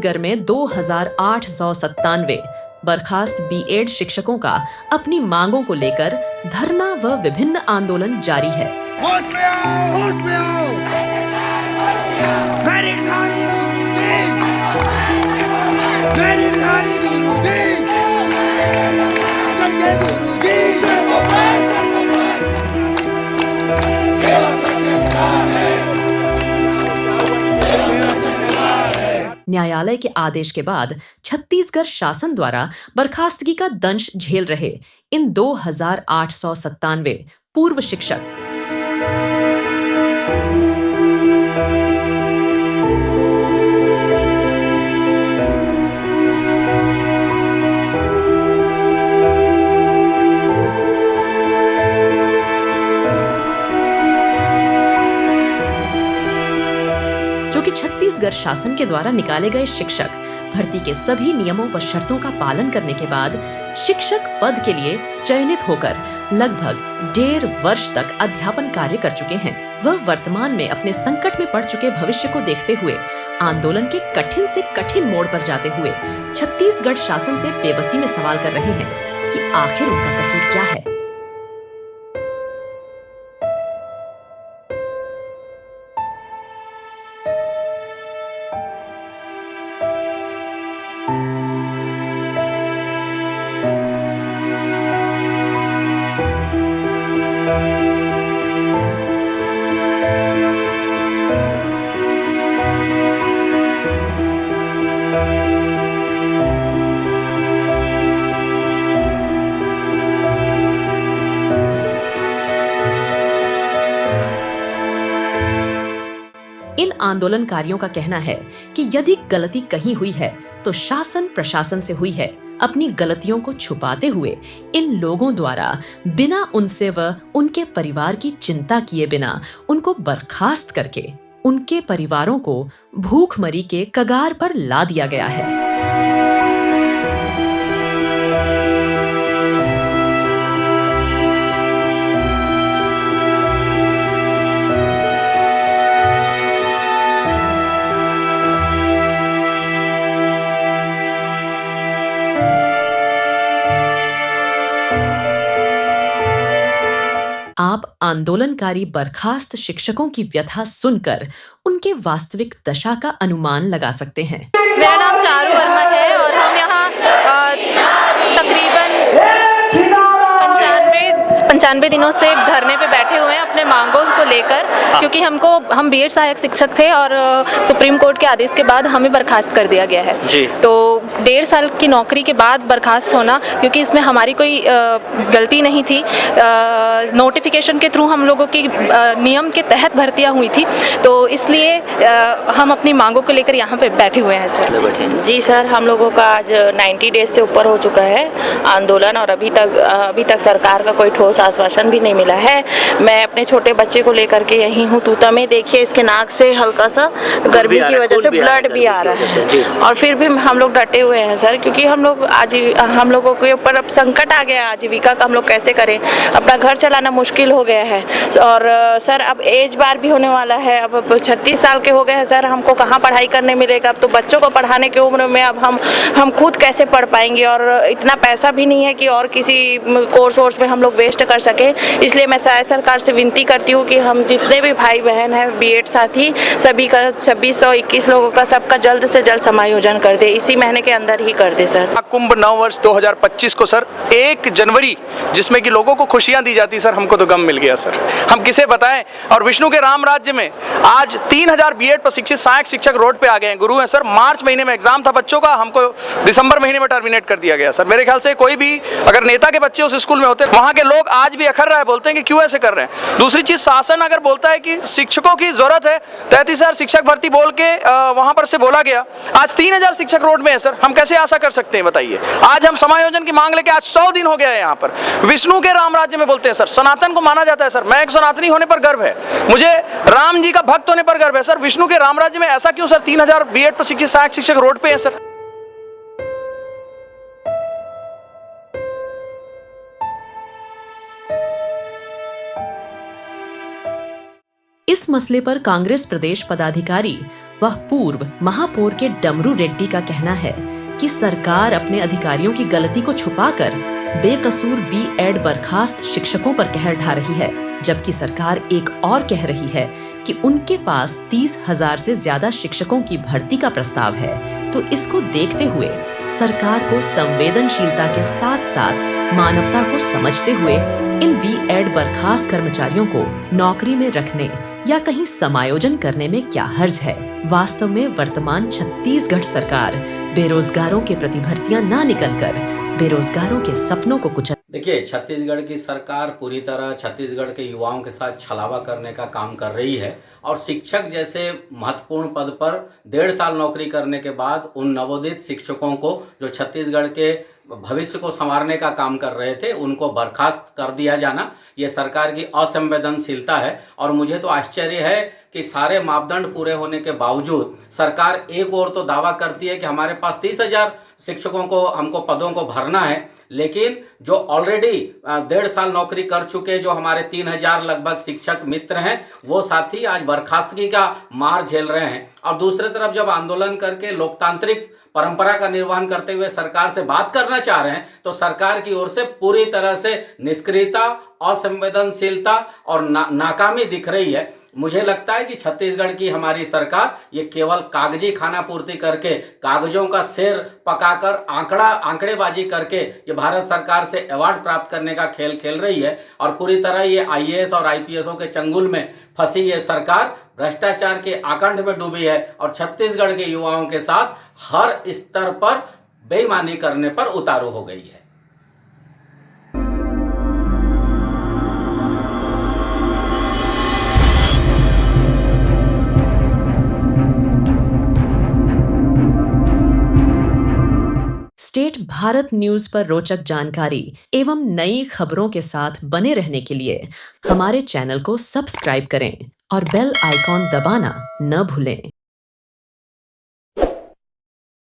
छत्तीसगढ़ में 2,897 बर्खास्त बीएड शिक्षकों का अपनी मांगों को लेकर धरना व विभिन्न आंदोलन जारी है। होश में आओ, होश में आओ। मेरी धारी गुरुजी, मेरी धारी गुरुजी, गंगे गुरुजी, न्यायालय के आदेश के बाद छत्तीसगढ़ शासन द्वारा बर्खास्तगी का दंश झेल रहे इन 2,897 पूर्व शिक्षक जो कि छत्तीसगढ़ शासन के द्वारा निकाले गए शिक्षक भर्ती के सभी नियमों व शर्तों का पालन करने के बाद शिक्षक पद के लिए चयनित होकर लगभग 1.5 वर्ष तक अध्यापन कार्य कर चुके हैं। वह वर्तमान में अपने संकट में पड़ चुके भविष्य को देखते हुए आंदोलन के कठिन से कठिन मोड़ पर जाते हुए छत्तीसगढ़ शासन से बेबसी में सवाल कर रहे हैं कि आखिर उनका कसूर क्या है। इन आंदोलनकारियों का कहना है कि यदि गलती कहीं हुई है तो शासन प्रशासन से हुई है। अपनी गलतियों को छुपाते हुए इन लोगों द्वारा बिना उनसे व उनके परिवार की चिंता किए बिना उनको बर्खास्त करके उनके परिवारों को भूखमरी के कगार पर ला दिया गया है। आप आंदोलनकारी बर्खास्त शिक्षकों की व्यथा सुनकर उनके वास्तविक दशा का अनुमान लगा सकते हैं। मेरा नाम चारू वर्मा है और हम यहाँ तकरीबन 95 दिनों से धरने पे बैठे हुए हैं अपने मांगों को लेकर, क्योंकि हम बीएड सहायक शिक्षक थे और सुप्रीम कोर्ट के आदेश के बाद हमें बर्खास्त कर दिया गया है जी। तो 1.5 साल की नौकरी के बाद बर्खास्त होना, क्योंकि इसमें हमारी कोई गलती नहीं थी, नोटिफिकेशन के थ्रू हम लोगों की नियम के तहत भर्तियां हुई थी, तो इसलिए हम अपनी मांगों को लेकर यहाँ पे बैठे हुए हैं सर। जी सर, हम लोगों का आज 90 डेज से ऊपर हो चुका है आंदोलन और अभी तक सरकार का कोई ठोस आश्वासन भी नहीं मिला है। मैं अपने छोटे बच्चे को लेकर के यहीं हूँ तूता में, देखिए इसके नाक से हल्का सा गर्मी की वजह से ब्लड भी आ रहा है और फिर भी हम लोग डटे हुए हैं सर, क्योंकि हम लोगों के ऊपर अब संकट आ गया है। आजीविका का हम लोग कैसे करें, अपना घर चलाना मुश्किल हो गया है और सर अब एज बार भी होने वाला है। अब 36 साल के हो गए हैं सर, हमको कहाँ पढ़ाई करने मिलेगा। अब तो बच्चों को पढ़ाने की उम्र में अब हम खुद कैसे पढ़ पाएंगे और इतना पैसा भी नहीं है कि और किसी कोर्स में हम लोग वेस्ट कर सके। इसलिए मैं सरकार से विनती करती हूँ कि हम जितने भी भाई बहन हैं बीएड साथी सभी का 2621 लोगों का सबका जल्द से जल्द समायोजन कर दे, इसी महीने के अंदर ही कर दे सर। कुंभ नव वर्ष 2025 को सर 1 जनवरी जिसमें कि लोगों को खुशियां दी जाती सर, हमको तो गम मिल गया सर, हम किसे बताएं। और विष्णु के राम राज्य में आज 3000 बीएड प्रशिक्षित सहायक शिक्षक रोड पे आ गए हैं, गुरु हैं सर। मार्च महीने में एग्जाम था बच्चों का, हमको दिसंबर महीने में टर्मिनेट कर दिया गया सर। मेरे ख्याल से कोई भी अगर नेता के बच्चे उस स्कूल में होते, वहां के लोग आज भी अखर रहे, बोलते हैं कि क्यों ऐसे कर रहे हैं। दूसरी चीज, शासन अगर बोलता है कि शिक्षकों की जरूरत है, 33,000 शिक्षक भर्ती बोल के वहां पर से बोला गया, आज 3000 शिक्षक रोड में है सर, हम कैसे आशा कर सकते हैं बताइए। आज हम समायोजन की मांग लेके आज 100 दिन हो गया है यहाँ पर। विष्णु के राम राज्य में बोलते हैं सर, सनातन को माना जाता है सर। मैं एक सनातनी होने पर गर्व है, मुझे राम जी का भक्त होने पर गर्व है सर। विष्णु के राम राज्य में ऐसा क्यों सर 3000 बीएड प्रशिक्षित सहायक शिक्षक रोड पे है सर। इस मसले पर कांग्रेस प्रदेश पदाधिकारी वह पूर्व महापौर के डमरू रेड्डी का कहना है कि सरकार अपने अधिकारियों की गलती को छुपाकर बेकसूर बीएड बर्खास्त शिक्षकों पर कहर ढा रही है, जबकि सरकार एक और कह रही है कि उनके पास 30,000 से ज्यादा शिक्षकों की भर्ती का प्रस्ताव है। तो इसको देखते हुए सरकार को संवेदनशीलता के साथ साथ मानवता को समझते हुए इन बीएड बर्खास्त कर्मचारियों को नौकरी में रखने या कहीं समायोजन करने में क्या हर्ज है। वास्तव में वर्तमान छत्तीसगढ़ सरकार बेरोजगारों के प्रति भर्तियां ना निकलकर बेरोजगारों के सपनों को कुचल। देखिए, छत्तीसगढ़ की सरकार पूरी तरह छत्तीसगढ़ के युवाओं के साथ छलावा करने का काम कर रही है और शिक्षक जैसे महत्वपूर्ण पद पर 1.5 साल नौकरी करने के बाद उन नवोदित शिक्षकों को जो छत्तीसगढ़ के भविष्य को संवारने का काम कर रहे थे उनको बर्खास्त कर दिया जाना, ये सरकार की असंवेदनशीलता है। और मुझे तो आश्चर्य है कि सारे मापदंड पूरे होने के बावजूद सरकार एक ओर तो दावा करती है कि हमारे पास 30,000 शिक्षकों को हमको पदों को भरना है, लेकिन जो ऑलरेडी 1.5 साल नौकरी कर चुके जो हमारे 3,000 लगभग शिक्षक मित्र हैं वो साथी आज बर्खास्तगी का मार झेल रहे हैं। और दूसरी तरफ जब आंदोलन करके लोकतांत्रिक परंपरा का निर्वहन करते हुए सरकार से बात करना चाह रहे हैं तो सरकार की ओर से पूरी तरह से निष्क्रियता, असंवेदनशीलता और नाकामी दिख रही है। मुझे लगता है कि छत्तीसगढ़ की हमारी सरकार ये केवल कागजी खाना पूर्ति करके, कागजों का शेर पकाकर आंकड़ेबाजी करके ये भारत सरकार से अवार्ड प्राप्त करने का खेल खेल रही है। और पूरी तरह ये आईएएस और आईपीएसओं के चंगुल में फंसी ये सरकार भ्रष्टाचार के आकंठ में डूबी है और छत्तीसगढ़ के युवाओं के साथ हर स्तर पर बेईमानी करने पर उतारू हो गई है। स्टेट भारत न्यूज पर रोचक जानकारी एवं नई खबरों के साथ बने रहने के लिए हमारे चैनल को सब्सक्राइब करें और बेल आइकॉन दबाना न भूलें।